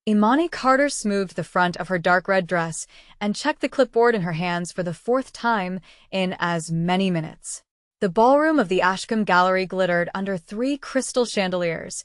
Imani Carter smoothed the front of her dark red dress and checked the clipboard in her hands for the fourth time in as many minutes. The ballroom of the Ashcombe Gallery glittered under 3 crystal chandeliers,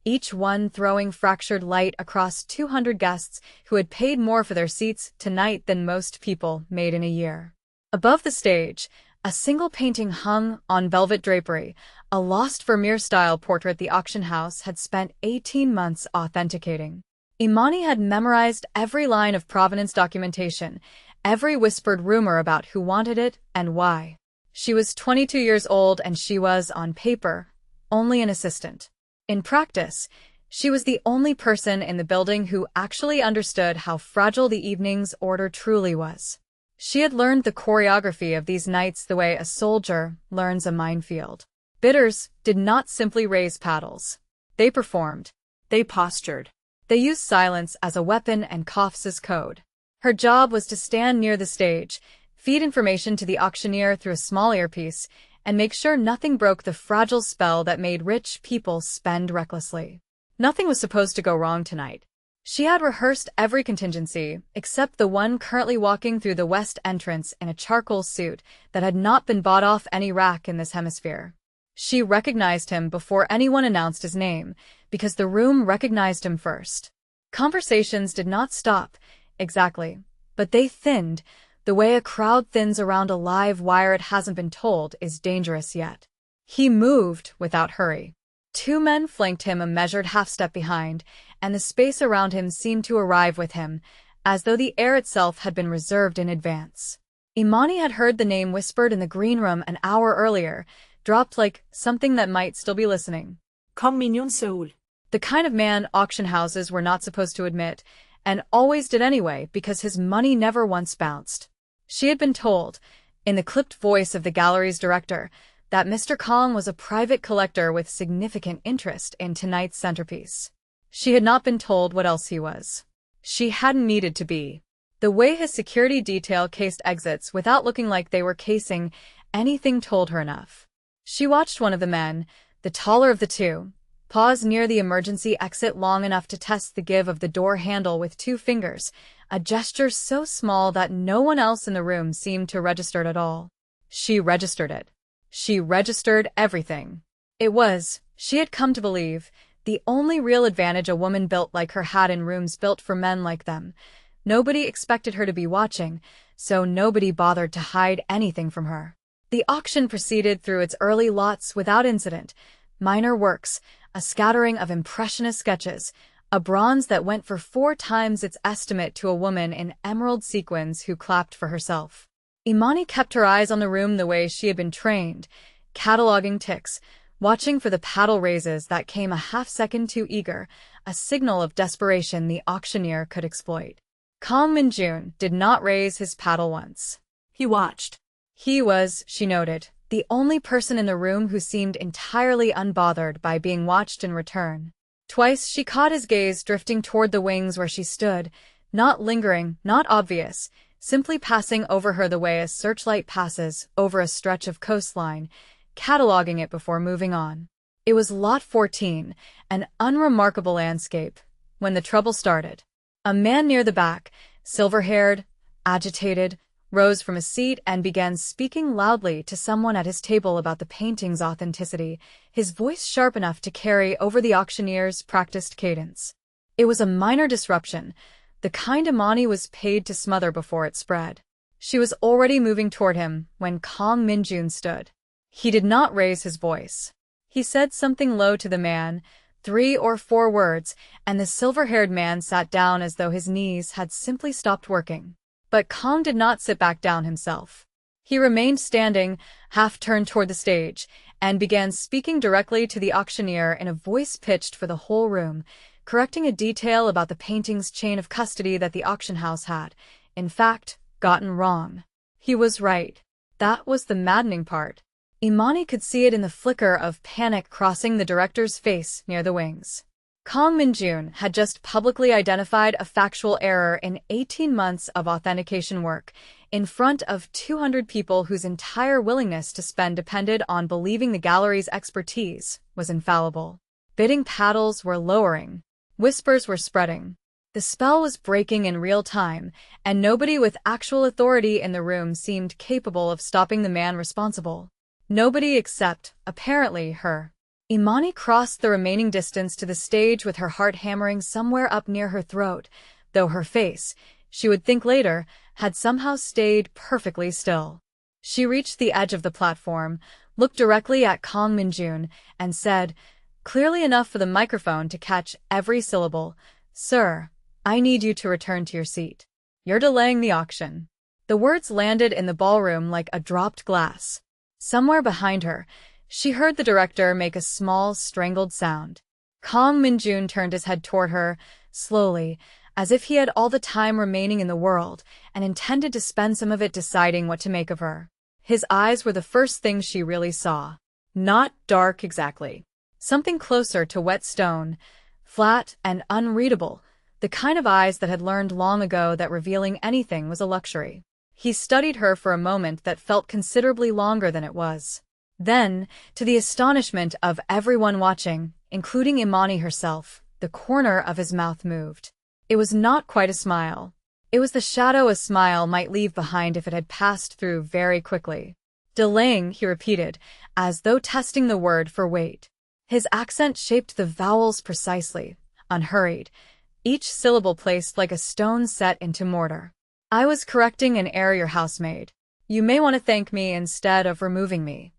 each one throwing fractured light across 200 guests who had paid more for their seats tonight than most people made in a year. Above the stage, a single painting hung on velvet drapery, a lost Vermeer-style portrait the auction house had spent 18 months authenticating. Imani had memorized every line of provenance documentation, every whispered rumor about who wanted it and why. She was 22 years old and she was, on paper, only an assistant. In practice, she was the only person in the building who actually understood how fragile the evening's order truly was. She had learned the choreography of these nights the way a soldier learns a minefield. Bidders did not simply raise paddles. They performed. They postured. They used silence as a weapon and coughs as code. Her job was to stand near the stage, feed information to the auctioneer through a small earpiece, and make sure nothing broke the fragile spell that made rich people spend recklessly. Nothing was supposed to go wrong tonight. She had rehearsed every contingency, except the one currently walking through the west entrance in a charcoal suit that had not been bought off any rack in this hemisphere. She recognized him before anyone announced his name, because the room recognized him first. Conversations did not stop, exactly, but they thinned. The way a crowd thins around a live wire it hasn't been told is dangerous yet. He moved without hurry. 2 men flanked him a measured half-step behind, and the space around him seemed to arrive with him, as though the air itself had been reserved in advance. Imani had heard the name whispered in the green room an hour earlier, dropped like something that might still be listening. Kong Min Seoul. The kind of man auction houses were not supposed to admit, and always did anyway because his money never once bounced. She had been told, in the clipped voice of the gallery's director, that Mr. Kong was a private collector with significant interest in tonight's centerpiece. She had not been told what else he was. She hadn't needed to be. The way his security detail cased exits without looking like they were casing anything told her enough. She watched one of the men, the taller of the 2, pause near the emergency exit long enough to test the give of the door handle with 2 fingers, a gesture so small that no one else in the room seemed to register it at all. She registered it. She registered everything. It was, she had come to believe, the only real advantage a woman built like her had in rooms built for men like them. Nobody expected her to be watching, so nobody bothered to hide anything from her. The auction proceeded through its early lots without incident. Minor works, a scattering of impressionist sketches, a bronze that went for 4 times its estimate to a woman in emerald sequins who clapped for herself. Imani kept her eyes on the room the way she had been trained, cataloging ticks, watching for the paddle raises that came a half-second too eager, a signal of desperation the auctioneer could exploit. Kong Min did not raise his paddle once. He watched. He was, she noted, the only person in the room who seemed entirely unbothered by being watched in return. Twice she caught his gaze drifting toward the wings where she stood, not lingering, not obvious, simply passing over her the way a searchlight passes over a stretch of coastline, cataloging it before moving on. It was Lot 14, an unremarkable landscape, when the trouble started. A man near the back, silver-haired, agitated, rose from a seat and began speaking loudly to someone at his table about the painting's authenticity, his voice sharp enough to carry over the auctioneer's practiced cadence. It was a minor disruption, the kind Imani was paid to smother before it spread. She was already moving toward him when Kong Min stood. He did not raise his voice. He said something low to the man, 3 or 4 words, and the silver-haired man sat down as though his knees had simply stopped working. But Kong did not sit back down himself. He remained standing, half-turned toward the stage, and began speaking directly to the auctioneer in a voice pitched for the whole room, correcting a detail about the painting's chain of custody that the auction house had, in fact, gotten wrong. He was right. That was the maddening part. Imani could see it in the flicker of panic crossing the director's face near the wings. Kong Min had just publicly identified a factual error in 18 months of authentication work, in front of 200 people whose entire willingness to spend depended on believing the gallery's expertise was infallible. Bidding paddles were lowering. Whispers were spreading. The spell was breaking in real time, and nobody with actual authority in the room seemed capable of stopping the man responsible. Nobody except, apparently, her. Imani crossed the remaining distance to the stage with her heart hammering somewhere up near her throat, though her face, she would think later, had somehow stayed perfectly still. She reached the edge of the platform, looked directly at Kang Minjun, and said, clearly enough for the microphone to catch every syllable, "Sir, I need you to return to your seat. You're delaying the auction." The words landed in the ballroom like a dropped glass. Somewhere behind her, she heard the director make a small, strangled sound. Kang Minjun turned his head toward her, slowly, as if he had all the time remaining in the world, and intended to spend some of it deciding what to make of her. His eyes were the first thing she really saw. Not dark exactly. Something closer to wet stone, flat and unreadable, the kind of eyes that had learned long ago that revealing anything was a luxury. He studied her for a moment that felt considerably longer than it was. Then, to the astonishment of everyone watching, including Imani herself, the corner of his mouth moved. It was not quite a smile. It was the shadow a smile might leave behind if it had passed through very quickly. Delaying, he repeated, as though testing the word for weight. His accent shaped the vowels precisely, unhurried, each syllable placed like a stone set into mortar. "I was correcting an error your house made. You may want to thank me instead of removing me."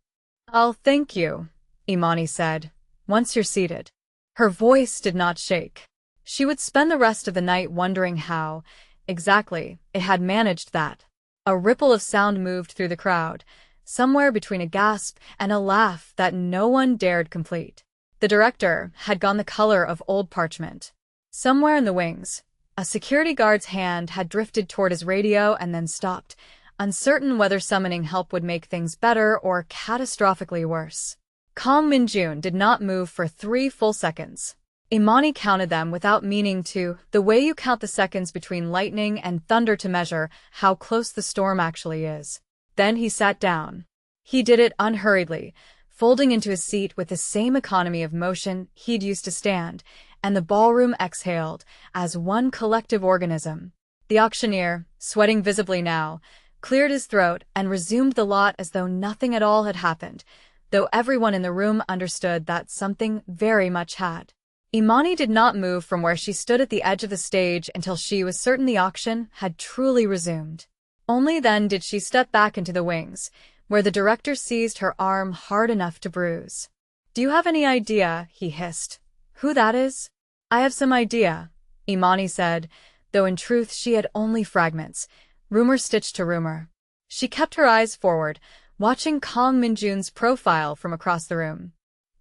"I'll thank you," Imani said, "once you're seated." Her voice did not shake. She would spend the rest of the night wondering how, exactly, it had managed that. A ripple of sound moved through the crowd, somewhere between a gasp and a laugh that no one dared complete. The director had gone the color of old parchment. Somewhere in the wings, a security guard's hand had drifted toward his radio and then stopped, uncertain whether summoning help would make things better or catastrophically worse. Kang Minjun did not move for 3 full seconds. Imani counted them without meaning to, the way you count the seconds between lightning and thunder to measure how close the storm actually is. Then he sat down. He did it unhurriedly, folding into his seat with the same economy of motion he'd used to stand, and the ballroom exhaled, as one collective organism. The auctioneer, sweating visibly now, cleared his throat and resumed the lot as though nothing at all had happened, though everyone in the room understood that something very much had. Imani did not move from where she stood at the edge of the stage until she was certain the auction had truly resumed. Only then did she step back into the wings, where the director seized her arm hard enough to bruise. "Do you have any idea," he hissed, "who that is?" "I have some idea," Imani said, though in truth she had only fragments, rumor stitched to rumor. She kept her eyes forward, watching Kang Minjun's profile from across the room.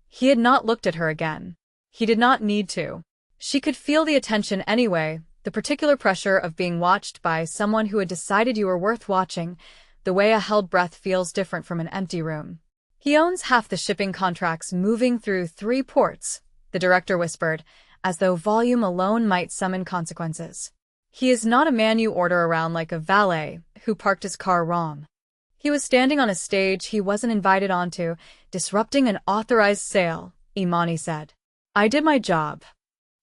He had not looked at her again. He did not need to. She could feel the attention anyway, the particular pressure of being watched by someone who had decided you were worth watching, the way a held breath feels different from an empty room. "He owns half the shipping contracts moving through 3 ports, the director whispered, as though volume alone might summon consequences. "He is not a man you order around like a valet who parked his car wrong. He was standing on a stage he wasn't invited onto, disrupting an authorized sale," Imani said. "I did my job."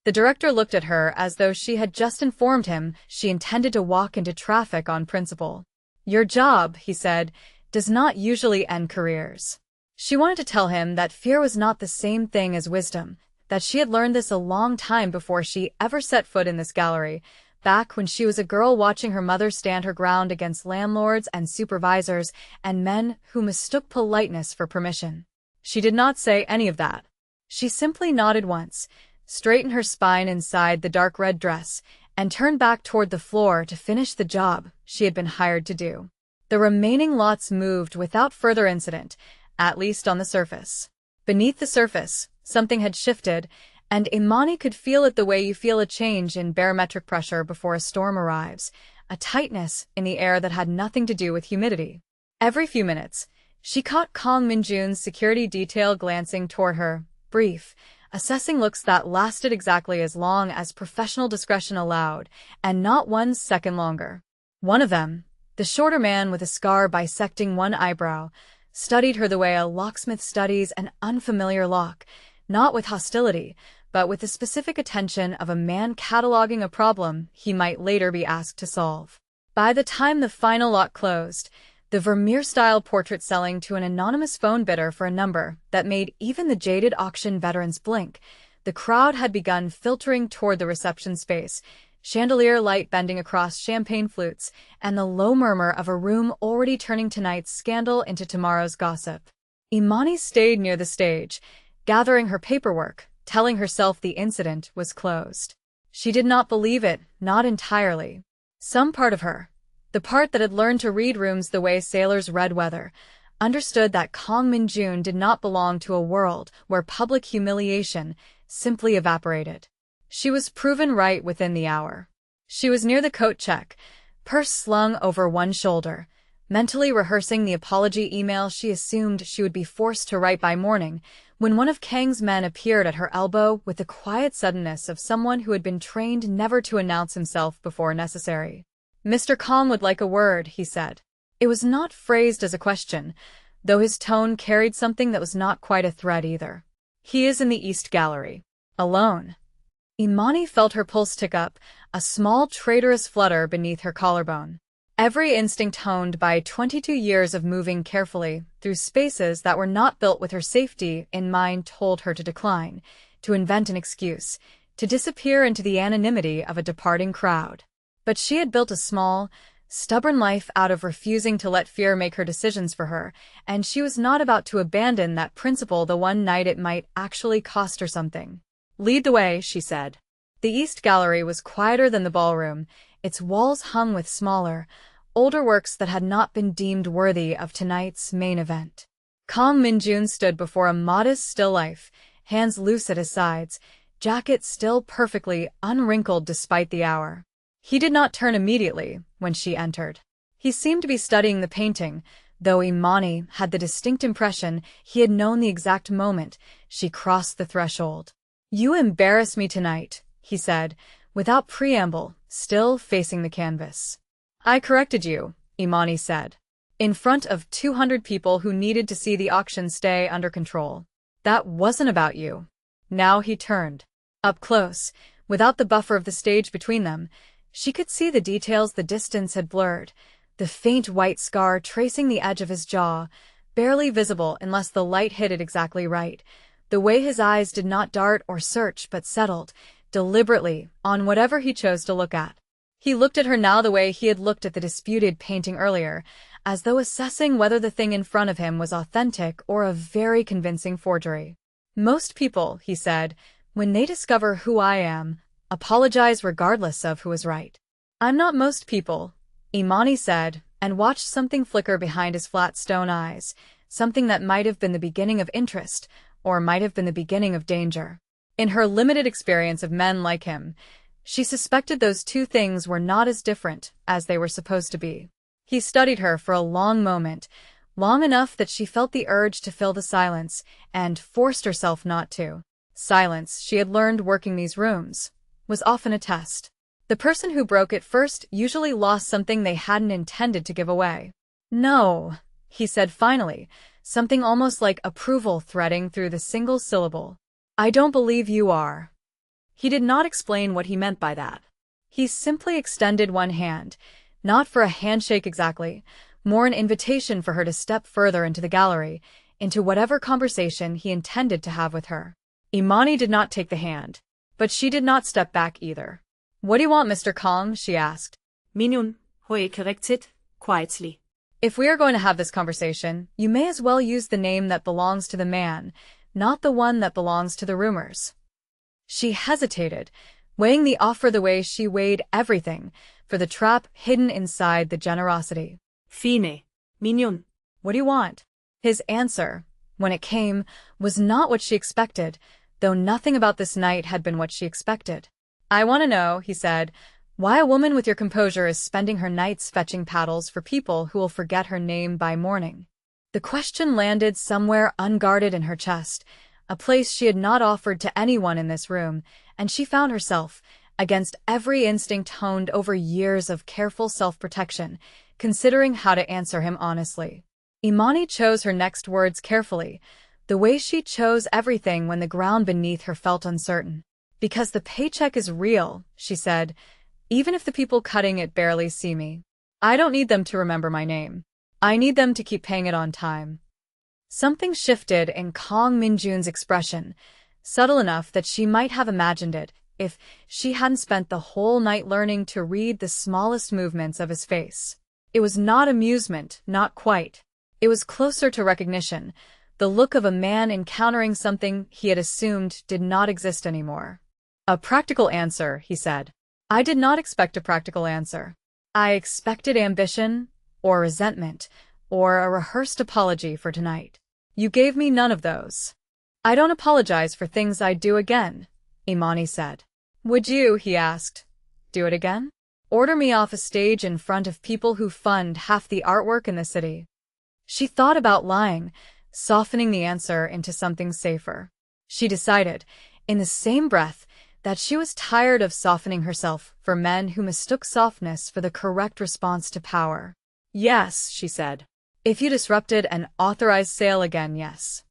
The director looked at her as though she had just informed him she intended to walk into traffic on principle. "Your job," he said, "does not usually end careers." She wanted to tell him that fear was not the same thing as wisdom, that she had learned this a long time before she ever set foot in this gallery, back when she was a girl watching her mother stand her ground against landlords and supervisors and men who mistook politeness for permission. She did not say any of that. She simply nodded once, straightened her spine inside the dark red dress, and turned back toward the floor to finish the job she had been hired to do. The remaining lots moved without further incident, at least on the surface. Beneath the surface, something had shifted, and Imani could feel it the way you feel a change in barometric pressure before a storm arrives, a tightness in the air that had nothing to do with humidity. Every few minutes, she caught Kang Minjun's security detail glancing toward her, brief, assessing looks that lasted exactly as long as professional discretion allowed, and not 1 second longer. One of them, the shorter man with a scar bisecting one eyebrow, studied her the way a locksmith studies an unfamiliar lock, not with hostility, but with the specific attention of a man cataloging a problem he might later be asked to solve. By the time the final lot closed, the Vermeer-style portrait selling to an anonymous phone bidder for a number that made even the jaded auction veterans blink, the crowd had begun filtering toward the reception space, chandelier light bending across champagne flutes, and the low murmur of a room already turning tonight's scandal into tomorrow's gossip. Imani stayed near the stage, gathering her paperwork, telling herself the incident was closed. She did not believe it, not entirely. Some part of her, the part that had learned to read rooms the way sailors read weather, understood that Kang Min-jun did not belong to a world where public humiliation simply evaporated. She was proven right within the hour. She was near the coat check, purse slung over one shoulder, mentally rehearsing the apology email she assumed she would be forced to write by morning, when one of Kang's men appeared at her elbow with the quiet suddenness of someone who had been trained never to announce himself before necessary. "Mr. Kang would like a word," he said. It was not phrased as a question, though his tone carried something that was not quite a threat either. "He is in the East Gallery. Alone." Imani felt her pulse tick up, a small traitorous flutter beneath her collarbone. Every instinct honed by 22 years of moving carefully through spaces that were not built with her safety in mind told her to decline, to invent an excuse, to disappear into the anonymity of a departing crowd. But she had built a small, stubborn life out of refusing to let fear make her decisions for her, and she was not about to abandon that principle the one night it might actually cost her something. "Lead the way," she said. The East Gallery was quieter than the ballroom, its walls hung with smaller, older works that had not been deemed worthy of tonight's main event. Kang Min-jun stood before a modest still life, hands loose at his sides, jacket still perfectly unwrinkled despite the hour. He did not turn immediately when she entered. He seemed to be studying the painting, though Imani had the distinct impression he had known the exact moment she crossed the threshold. "You embarrass me tonight," he said, without preamble, still facing the canvas. "I corrected you," Imani said, in front of 200 people who needed to see the auction stay under control. "That wasn't about you." Now he turned. Up close, without the buffer of the stage between them, she could see the details the distance had blurred, the faint white scar tracing the edge of his jaw, barely visible unless the light hit it exactly right, the way his eyes did not dart or search but settled, deliberately, on whatever he chose to look at. He looked at her now the way he had looked at the disputed painting earlier, as though assessing whether the thing in front of him was authentic or a very convincing forgery. "Most people," he said, "when they discover who I am, apologize regardless of who is right." "I'm not most people," Imani said, and watched something flicker behind his flat stone eyes, something that might have been the beginning of interest, or might have been the beginning of danger. In her limited experience of men like him, she suspected those two things were not as different as they were supposed to be. He studied her for a long moment, long enough that she felt the urge to fill the silence, and forced herself not to. Silence, she had learned working these rooms, was often a test. The person who broke it first usually lost something they hadn't intended to give away. "No," he said finally, something almost like approval threading through the single syllable. "I don't believe you are." He did not explain what he meant by that. He simply extended one hand, not for a handshake exactly, more an invitation for her to step further into the gallery, into whatever conversation he intended to have with her. Imani did not take the hand, but she did not step back either. "What do you want, Mr. Kang?" she asked. Minun, Hui corrects it, quietly. "If we are going to have this conversation, you may as well use the name that belongs to the man, not the one that belongs to the rumors." She hesitated, weighing the offer the way she weighed everything, for the trap hidden inside the generosity. "Fine, Minun." "What do you want?" His answer, when it came, was not what she expected, though nothing about this night had been what she expected. "I want to know," he said, "why a woman with your composure is spending her nights fetching paddles for people who will forget her name by morning." The question landed somewhere unguarded in her chest, a place she had not offered to anyone in this room, and she found herself, against every instinct honed over years of careful self-protection, considering how to answer him honestly. Imani chose her next words carefully, The way she chose everything when the ground beneath her felt uncertain. Because the paycheck is real, she said, even if the people cutting it barely see me. I don't need them to remember my name. I need them to keep paying it on time. Something shifted in Kang Min-jun's expression, subtle enough that she might have imagined it if she hadn't spent the whole night learning to read the smallest movements of his face. It was not amusement, not quite. It was closer to recognition, the look of a man encountering something he had assumed did not exist anymore. A practical answer, he said. I did not expect a practical answer. I expected ambition, or resentment, or a rehearsed apology for tonight. You gave me none of those. I don't apologize for things I'd do again, Imani said. Would you, he asked, do it again? Order me off a stage in front of people who fund half the artwork in the city? She thought about lying, softening the answer into something safer. She decided, in the same breath, that she was tired of softening herself for men who mistook softness for the correct response to power. Yes, she said. If you disrupted an authorized sale again, yes.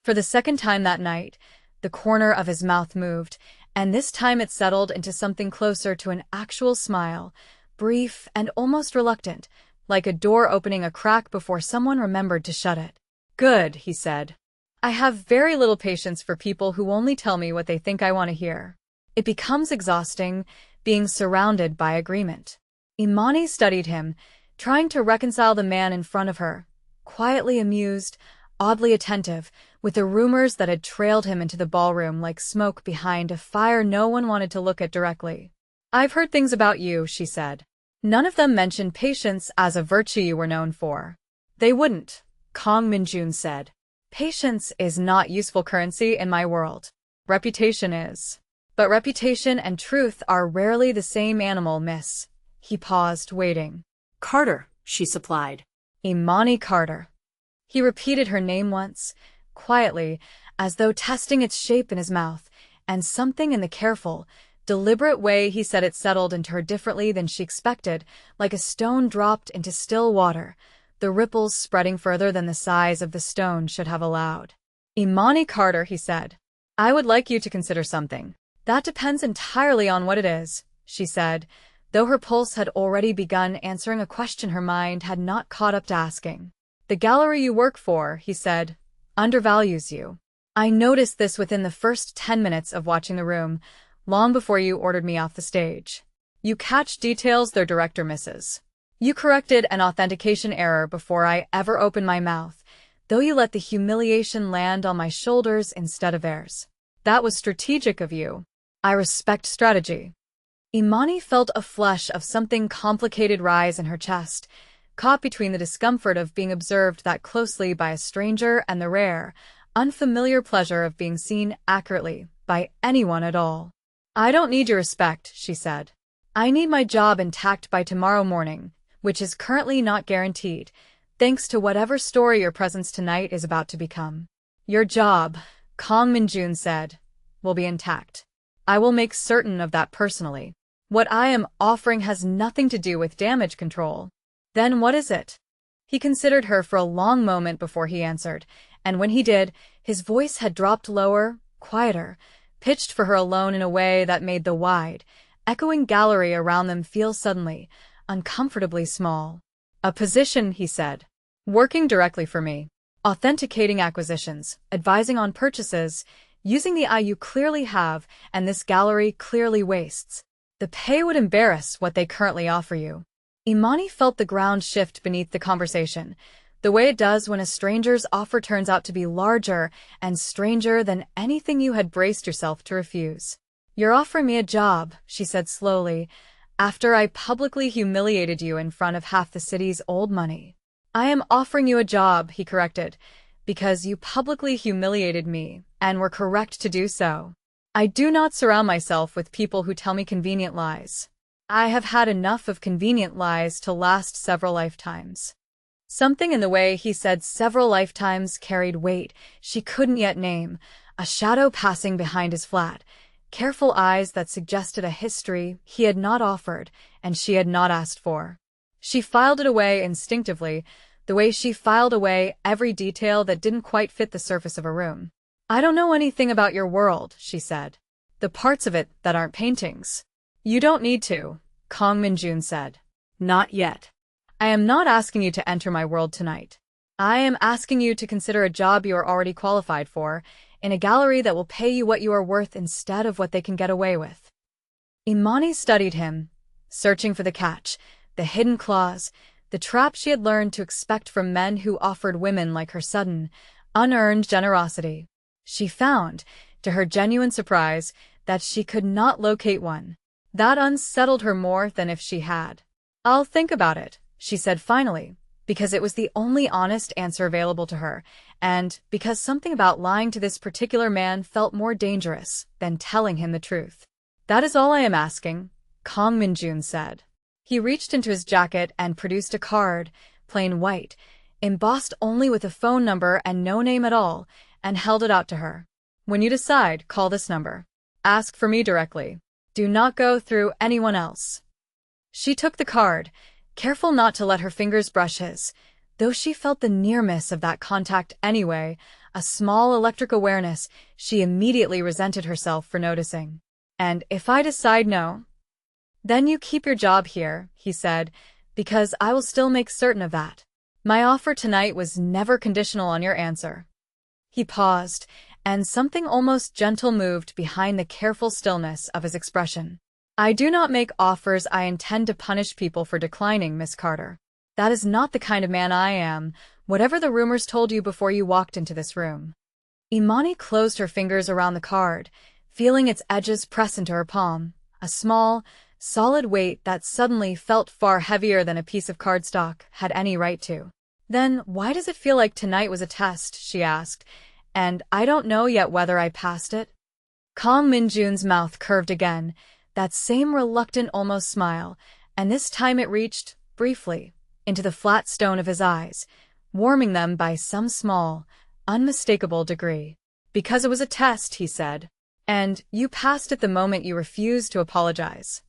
For the second time that night, the corner of his mouth moved, and this time it settled into something closer to an actual smile, brief and almost reluctant, like a door opening a crack before someone remembered to shut it. Good, he said. I have very little patience for people who only tell me what they think I want to hear. It becomes exhausting, being surrounded by agreement. Imani studied him, trying to reconcile the man in front of her, quietly amused, oddly attentive, with the rumors that had trailed him into the ballroom like smoke behind a fire no one wanted to look at directly. I've heard things about you, she said. None of them mentioned patience as a virtue you were known for. They wouldn't, Kang Min-jun said. Patience is not useful currency in my world. Reputation is. But reputation and truth are rarely the same animal, miss. He paused, waiting. Carter, she supplied. Imani Carter. He repeated her name once, quietly, as though testing its shape in his mouth, and something in the careful, deliberate way he said it settled into her differently than she expected, like a stone dropped into still water, the ripples spreading further than the size of the stone should have allowed. Imani Carter, he said. I would like you to consider something. That depends entirely on what it is, she said, though her pulse had already begun answering a question her mind had not caught up to asking. The gallery you work for, he said, undervalues you. I noticed this within the first 10 minutes of watching the room, long before you ordered me off the stage. You catch details their director misses. You corrected an authentication error before I ever opened my mouth, though you let the humiliation land on my shoulders instead of theirs. That was strategic of you. I respect strategy. Imani felt a flush of something complicated rise in her chest, caught between the discomfort of being observed that closely by a stranger and the rare, unfamiliar pleasure of being seen accurately by anyone at all. I don't need your respect, she said. I need my job intact by tomorrow morning, which is currently not guaranteed, thanks to whatever story your presence tonight is about to become. Your job, Kang Min-jun said, will be intact. I will make certain of that personally. What I am offering has nothing to do with damage control. Then what is it? He considered her for a long moment before he answered, and when he did, his voice had dropped lower, quieter, pitched for her alone in a way that made the wide, echoing gallery around them feel suddenly, uncomfortably small. A position, he said. Working directly for me. Authenticating acquisitions, advising on purchases, using the eye you clearly have and this gallery clearly wastes. The pay would embarrass what they currently offer you. Imani felt the ground shift beneath the conversation, the way it does when a stranger's offer turns out to be larger and stranger than anything you had braced yourself to refuse. You're offering me a job, she said slowly, after I publicly humiliated you in front of half the city's old money. I am offering you a job, he corrected, because you publicly humiliated me, and were correct to do so. I do not surround myself with people who tell me convenient lies. I have had enough of convenient lies to last several lifetimes. Something in the way he said several lifetimes carried weight she couldn't yet name, a shadow passing behind his flat, careful eyes that suggested a history he had not offered and she had not asked for. She filed it away instinctively, the way she filed away every detail that didn't quite fit the surface of a room. "I don't know anything about your world," she said. "The parts of it that aren't paintings." "You don't need to," Kang Min-jun said. Not yet. "I am not asking you to enter my world tonight. I am asking you to consider a job you are already qualified for, in a gallery that will pay you what you are worth instead of what they can get away with." Imani studied him, searching for the catch, the hidden clause, the trap she had learned to expect from men who offered women like her sudden, unearned generosity. She found, to her genuine surprise, that she could not locate one. That unsettled her more than if she had. "I'll think about it," she said finally, because it was the only honest answer available to her, and because something about lying to this particular man felt more dangerous than telling him the truth. "That is all I am asking," Kang Min-jun said. He reached into his jacket and produced a card, plain white, embossed only with a phone number and no name at all, and held it out to her. "When you decide, call this number. Ask for me directly. Do not go through anyone else." She took the card, careful not to let her fingers brush his, though she felt the nearness of that contact anyway, a small electric awareness she immediately resented herself for noticing. "And if I decide no?" "Then you keep your job here," he said, "because I will still make certain of that. My offer tonight was never conditional on your answer." He paused, and something almost gentle moved behind the careful stillness of his expression. "I do not make offers I intend to punish people for declining, Miss Carter. That is not the kind of man I am, whatever the rumors told you before you walked into this room." Imani closed her fingers around the card, feeling its edges press into her palm, a small, solid weight that suddenly felt far heavier than a piece of cardstock had any right to. "Then why does it feel like tonight was a test?" she asked, "and I don't know yet whether I passed it?" Kang Min-jun's mouth curved again, that same reluctant almost smile, and this time it reached, briefly, into the flat stone of his eyes, warming them by some small, unmistakable degree. "Because it was a test," he said. "And you passed it the moment you refused to apologize."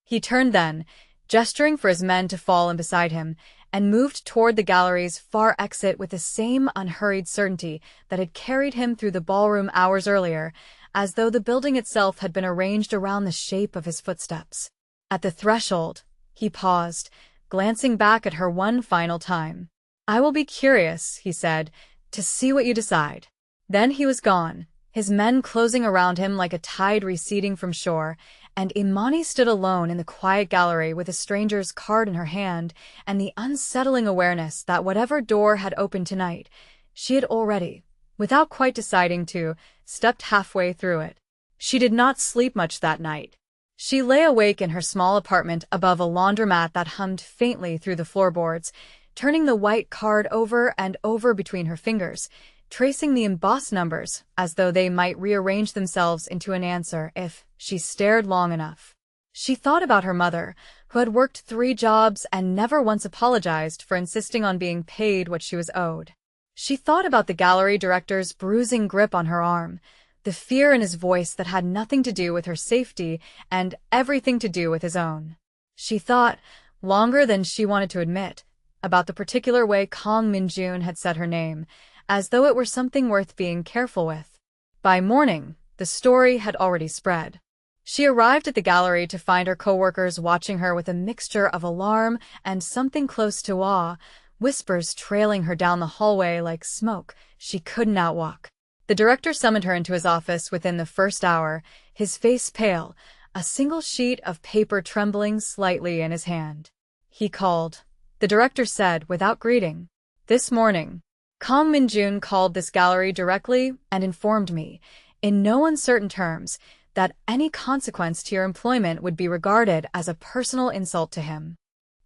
He turned then, gesturing for his men to fall in beside him, and moved toward the gallery's far exit with the same unhurried certainty that had carried him through the ballroom hours earlier, as though the building itself had been arranged around the shape of his footsteps. At the threshold, he paused, glancing back at her one final time. "I will be curious," he said, "to see what you decide." Then he was gone, his men closing around him like a tide receding from shore, and Imani stood alone in the quiet gallery with a stranger's card in her hand and the unsettling awareness that whatever door had opened tonight, she had already, without quite deciding to, stepped halfway through it. She did not sleep much that night. She lay awake in her small apartment above a laundromat that hummed faintly through the floorboards, turning the white card over and over between her fingers, tracing the embossed numbers as though they might rearrange themselves into an answer if she stared long enough. She thought about her mother, who had worked 3 jobs and never once apologized for insisting on being paid what she was owed. She thought about the gallery director's bruising grip on her arm, the fear in his voice that had nothing to do with her safety and everything to do with his own. She thought, longer than she wanted to admit, about the particular way Kang Min-jun had said her name, as though it were something worth being careful with. By morning, the story had already spread. She arrived at the gallery to find her coworkers watching her with a mixture of alarm and something close to awe, whispers trailing her down the hallway like smoke she couldn't outwalk. The director summoned her into his office within the first hour, his face pale, a single sheet of paper trembling slightly in his hand. He called. The director said without greeting, "This morning, Kang Min-jun called this gallery directly and informed me, in no uncertain terms, that any consequence to your employment would be regarded as a personal insult to him."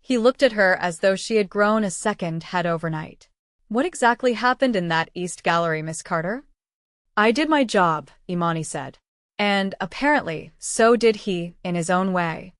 He looked at her as though she had grown a second head overnight. "What exactly happened in that East Gallery, Miss Carter?" "I did my job," Imani said. "And apparently, so did he, in his own way."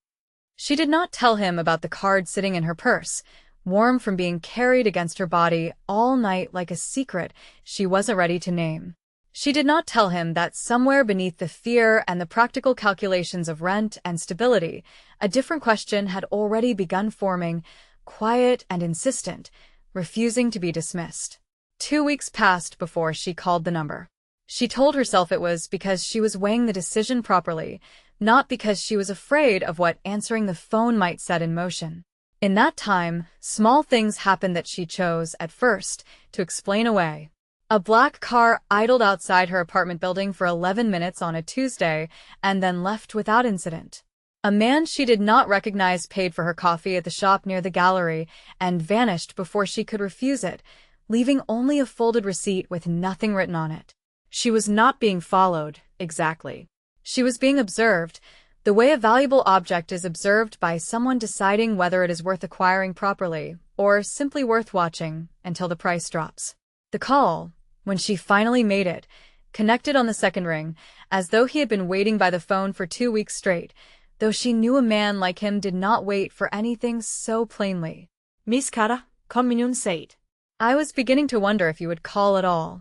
She did not tell him about the card sitting in her purse, warm from being carried against her body all night like a secret she wasn't ready to name. She did not tell him that somewhere beneath the fear and the practical calculations of rent and stability, a different question had already begun forming, quiet and insistent, refusing to be dismissed. 2 weeks passed before she called the number. She told herself it was because she was weighing the decision properly, not because she was afraid of what answering the phone might set in motion. In that time, small things happened that she chose, at first, to explain away. A black car idled outside her apartment building for 11 minutes on a Tuesday and then left without incident. A man she did not recognize paid for her coffee at the shop near the gallery and vanished before she could refuse it, leaving only a folded receipt with nothing written on it. She was not being followed, exactly. She was being observed, the way a valuable object is observed by someone deciding whether it is worth acquiring properly or simply worth watching until the price drops. The call, when she finally made it, connected on the second ring, as though he had been waiting by the phone for 2 weeks straight, though she knew a man like him did not wait for anything so plainly. Miss Kara, kom minun sait. I was beginning to wonder if you would call at all.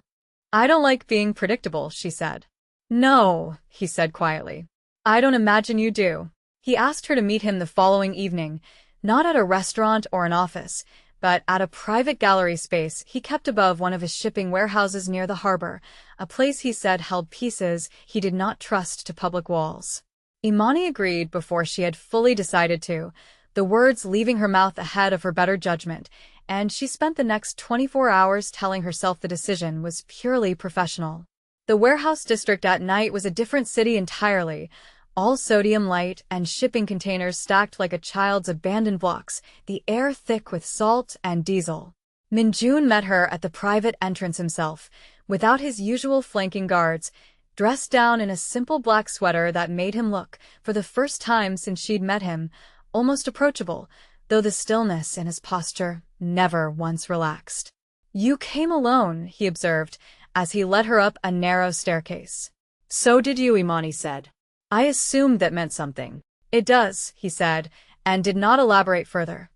I don't like being predictable, she said. No, he said quietly. I don't imagine you do. He asked her to meet him the following evening, not at a restaurant or an office, but at a private gallery space he kept above one of his shipping warehouses near the harbor, a place he said held pieces he did not trust to public walls. Imani agreed before she had fully decided to, the words leaving her mouth ahead of her better judgment, and she spent the next 24 hours telling herself the decision was purely professional. The warehouse district at night was a different city entirely, all sodium light and shipping containers stacked like a child's abandoned blocks, the air thick with salt and diesel. Min-jun met her at the private entrance himself, without his usual flanking guards, dressed down in a simple black sweater that made him look, for the first time since she'd met him, almost approachable, though the stillness in his posture never once relaxed. You came alone, he observed, as he led her up a narrow staircase. So did you, Imani said. I assumed that meant something. It does, he said, and did not elaborate further,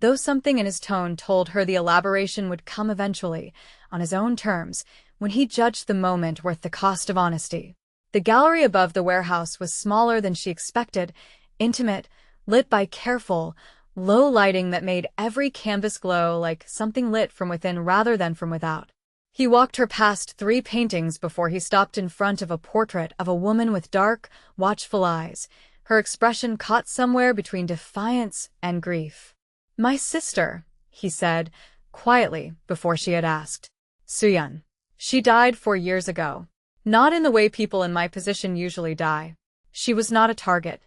though something in his tone told her the elaboration would come eventually, on his own terms, when he judged the moment worth the cost of honesty. The gallery above the warehouse was smaller than she expected, intimate, lit by careful, low lighting that made every canvas glow like something lit from within rather than from without. He walked her past 3 paintings before he stopped in front of a portrait of a woman with dark, watchful eyes, her expression caught somewhere between defiance and grief. My sister, he said, quietly, before she had asked. Suyun. She died 4 years ago. Not in the way people in my position usually die. She was not a target.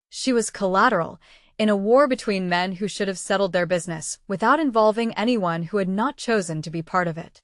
She was collateral, in a war between men who should have settled their business, without involving anyone who had not chosen to be part of it.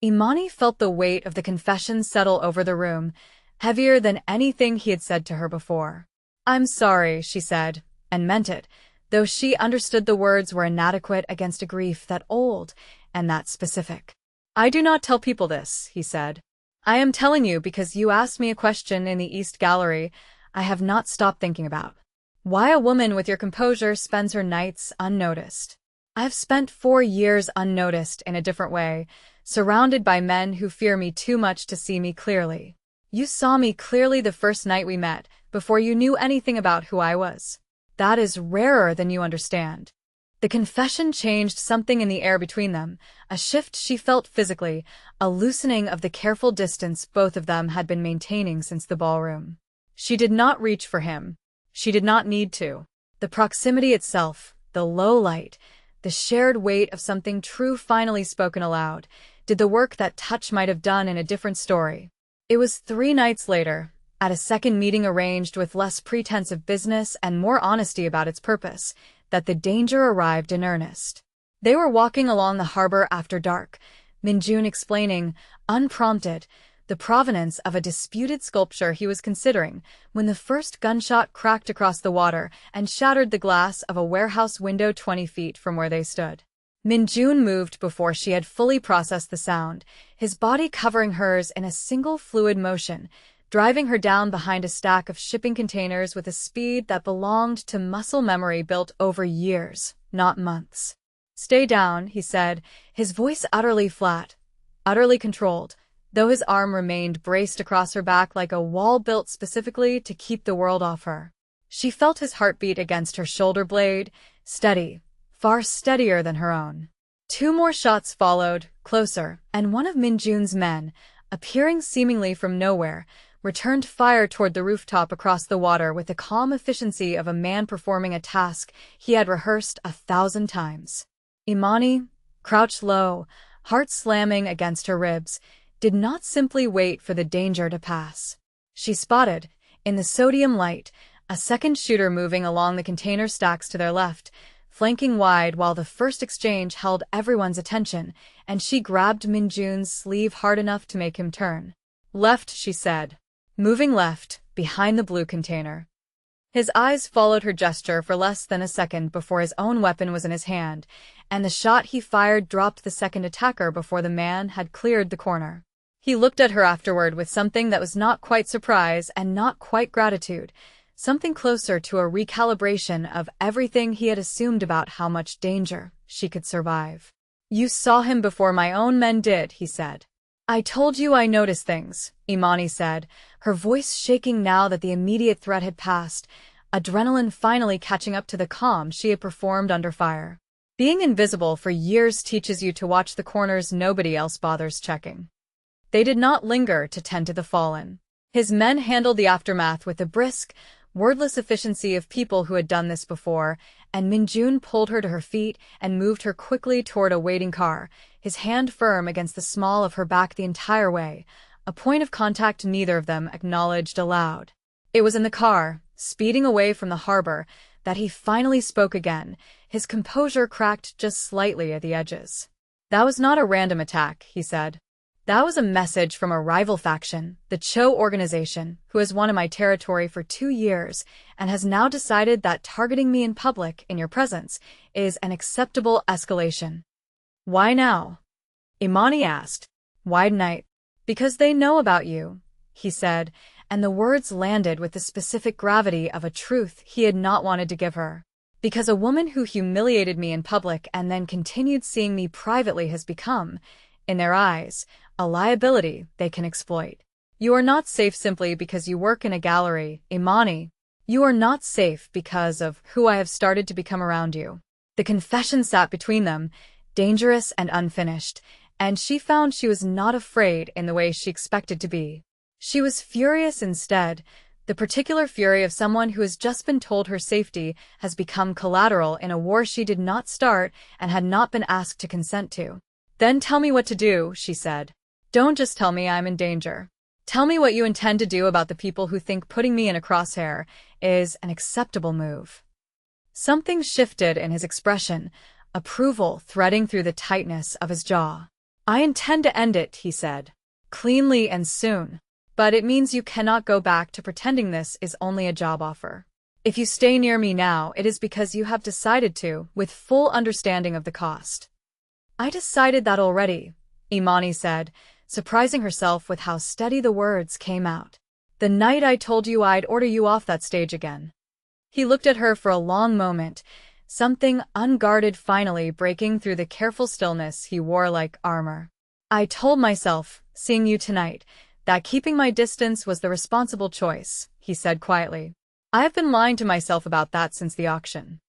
Imani felt the weight of the confession settle over the room, heavier than anything he had said to her before. I'm sorry, she said, and meant it, though she understood the words were inadequate against a grief that old and that specific. I do not tell people this, he said. I am telling you because you asked me a question in the East Gallery I have not stopped thinking about. Why a woman with your composure spends her nights unnoticed. I have spent 4 years unnoticed in a different way, surrounded by men who fear me too much to see me clearly. You saw me clearly the first night we met, before you knew anything about who I was. That is rarer than you understand. The confession changed something in the air between them, a shift she felt physically, a loosening of the careful distance both of them had been maintaining since the ballroom. She did not reach for him. She did not need to. The proximity itself, the low light, the shared weight of something true finally spoken aloud, did the work that touch might have done in a different story. It was 3 nights later, at a second meeting arranged with less pretense of business and more honesty about its purpose, that the danger arrived in earnest. They were walking along the harbor after dark, Min-jun explaining, unprompted, the provenance of a disputed sculpture he was considering, when the first gunshot cracked across the water and shattered the glass of a warehouse window 20 feet from where they stood. Min-jun moved before she had fully processed the sound, his body covering hers in a single fluid motion, driving her down behind a stack of shipping containers with a speed that belonged to muscle memory built over years, not months. Stay down, he said, his voice utterly flat, utterly controlled, though his arm remained braced across her back like a wall built specifically to keep the world off her. She felt his heartbeat against her shoulder blade, steady, far steadier than her own. 2 more shots followed, closer, and one of Minjun's men, appearing seemingly from nowhere, returned fire toward the rooftop across the water with the calm efficiency of a man performing a task he had rehearsed 1,000 times. Imani, crouched low, heart slamming against her ribs, did not simply wait for the danger to pass. She spotted, in the sodium light, a second shooter moving along the container stacks to their left, flanking wide while the first exchange held everyone's attention, and she grabbed Minjun's sleeve hard enough to make him turn. Left, she said. Moving left, behind the blue container. His eyes followed her gesture for less than a second before his own weapon was in his hand, and the shot he fired dropped the second attacker before the man had cleared the corner. He looked at her afterward with something that was not quite surprise and not quite gratitude, something closer to a recalibration of everything he had assumed about how much danger she could survive. You saw him before my own men did, he said. I told you I noticed things, Imani said, her voice shaking now that the immediate threat had passed, adrenaline finally catching up to the calm she had performed under fire. Being invisible for years teaches you to watch the corners nobody else bothers checking. They did not linger to tend to the fallen. His men handled the aftermath with the brisk, wordless efficiency of people who had done this before, and Minjun pulled her to her feet and moved her quickly toward a waiting car, his hand firm against the small of her back the entire way, a point of contact neither of them acknowledged aloud. It was in the car, speeding away from the harbor, that he finally spoke again, his composure cracked just slightly at the edges. That was not a random attack, he said. That was a message from a rival faction, the Cho organization, who has won in my territory for 2 years and has now decided that targeting me in public, in your presence, is an acceptable escalation. Why now? Imani asked. Why tonight? Because they know about you, he said, and the words landed with the specific gravity of a truth he had not wanted to give her. Because a woman who humiliated me in public and then continued seeing me privately has become, in their eyes, a liability they can exploit. You are not safe simply because you work in a gallery, Imani. You are not safe because of who I have started to become around you. The confession sat between them, dangerous and unfinished, and she found she was not afraid in the way she expected to be. She was furious instead, the particular fury of someone who has just been told her safety has become collateral in a war she did not start and had not been asked to consent to. Then tell me what to do, she said. Don't just tell me I'm in danger. Tell me what you intend to do about the people who think putting me in a crosshair is an acceptable move. Something shifted in his expression, approval threading through the tightness of his jaw. I intend to end it, he said. Cleanly and soon. But it means you cannot go back to pretending this is only a job offer. If you stay near me now, it is because you have decided to, with full understanding of the cost. I decided that already, Imani said, surprising herself with how steady the words came out. The night I told you I'd order you off that stage again. He looked at her for a long moment, something unguarded finally breaking through the careful stillness he wore like armor. I told myself, seeing you tonight, that keeping my distance was the responsible choice, he said quietly. I have been lying to myself about that since the auction.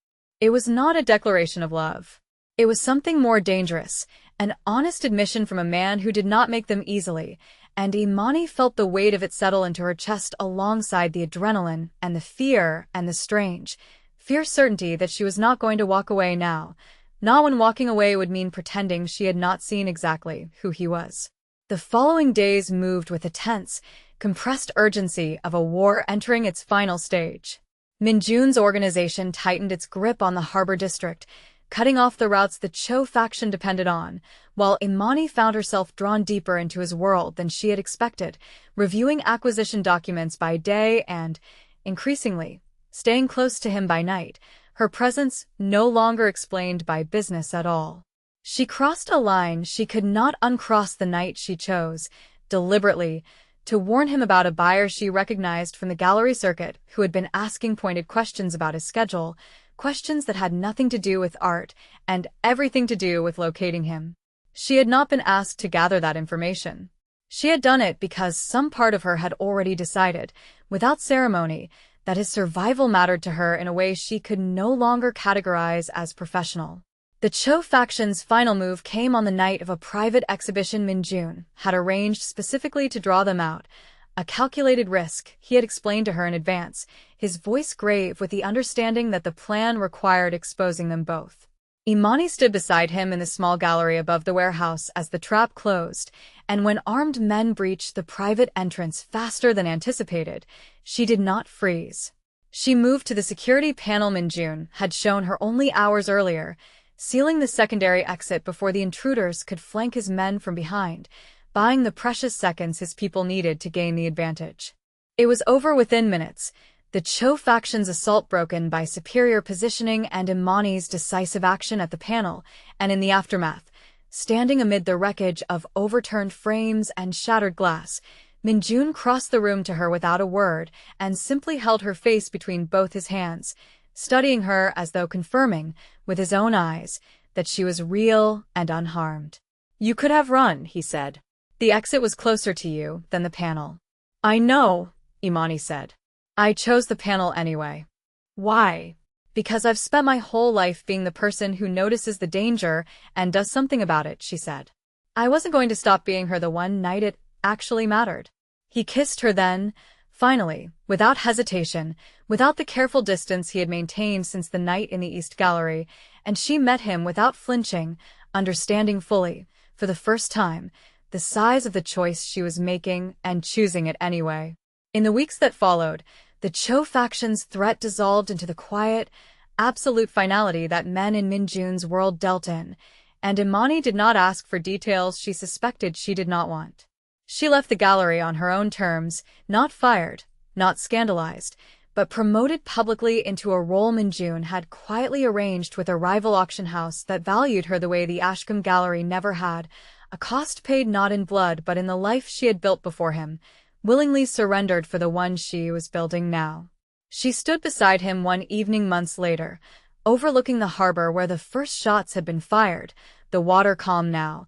It was not a declaration of love. It was something more dangerous, an honest admission from a man who did not make them easily, and Imani felt the weight of it settle into her chest alongside the adrenaline and the fear and the strange, fierce certainty that she was not going to walk away now, not when walking away would mean pretending she had not seen exactly who he was. The following days moved with the tense, compressed urgency of a war entering its final stage. Minjun's organization tightened its grip on the harbor district, cutting off the routes the Cho faction depended on, while Imani found herself drawn deeper into his world than she had expected, reviewing acquisition documents by day and, increasingly, staying close to him by night, her presence no longer explained by business at all. She crossed a line she could not uncross the night she chose, deliberately, to warn him about a buyer she recognized from the gallery circuit who had been asking pointed questions about his schedule, questions that had nothing to do with art and everything to do with locating him. She had not been asked to gather that information. She had done it because some part of her had already decided, without ceremony, that his survival mattered to her in a way she could no longer categorize as professional. The Cho faction's final move came on the night of a private exhibition Min-jun had arranged specifically to draw them out. A calculated risk, he had explained to her in advance, his voice grave with the understanding that the plan required exposing them both. Imani stood beside him in the small gallery above the warehouse as the trap closed, and when armed men breached the private entrance faster than anticipated, she did not freeze. She moved to the security panel Min-jun had shown her only hours earlier, sealing the secondary exit before the intruders could flank his men from behind, buying the precious seconds his people needed to gain the advantage. It was over within minutes, the Cho faction's assault broken by superior positioning and Imani's decisive action at the panel, and in the aftermath, standing amid the wreckage of overturned frames and shattered glass, Min-jun crossed the room to her without a word and simply held her face between both his hands, studying her as though confirming, with his own eyes, that she was real and unharmed. You could have run, he said. The exit was closer to you than the panel. I know, Imani said. I chose the panel anyway. Why? Because I've spent my whole life being the person who notices the danger and does something about it, she said. I wasn't going to stop being her the one night it actually mattered. He kissed her then, finally, without hesitation, without the careful distance he had maintained since the night in the East Gallery, and she met him without flinching, understanding fully, for the first time, the size of the choice she was making and choosing it anyway. In the weeks that followed, the Cho faction's threat dissolved into the quiet, absolute finality that men in Min-jun's world dealt in, and Imani did not ask for details she suspected she did not want. She left the gallery on her own terms, not fired, not scandalized, but promoted publicly into a role Min-jun had quietly arranged with a rival auction house that valued her the way the Ashcombe Gallery never had, a cost paid not in blood but in the life she had built before him, willingly surrendered for the one she was building now. She stood beside him one evening months later, overlooking the harbor where the first shots had been fired, the water calm now,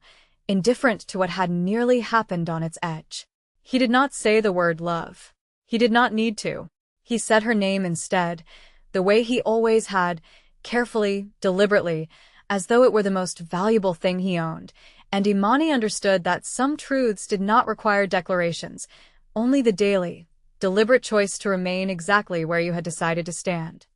indifferent to what had nearly happened on its edge. He did not say the word love. He did not need to. He said her name instead, the way he always had, carefully, deliberately, as though it were the most valuable thing he owned, and Imani understood that some truths did not require declarations, only the daily, deliberate choice to remain exactly where you had decided to stand.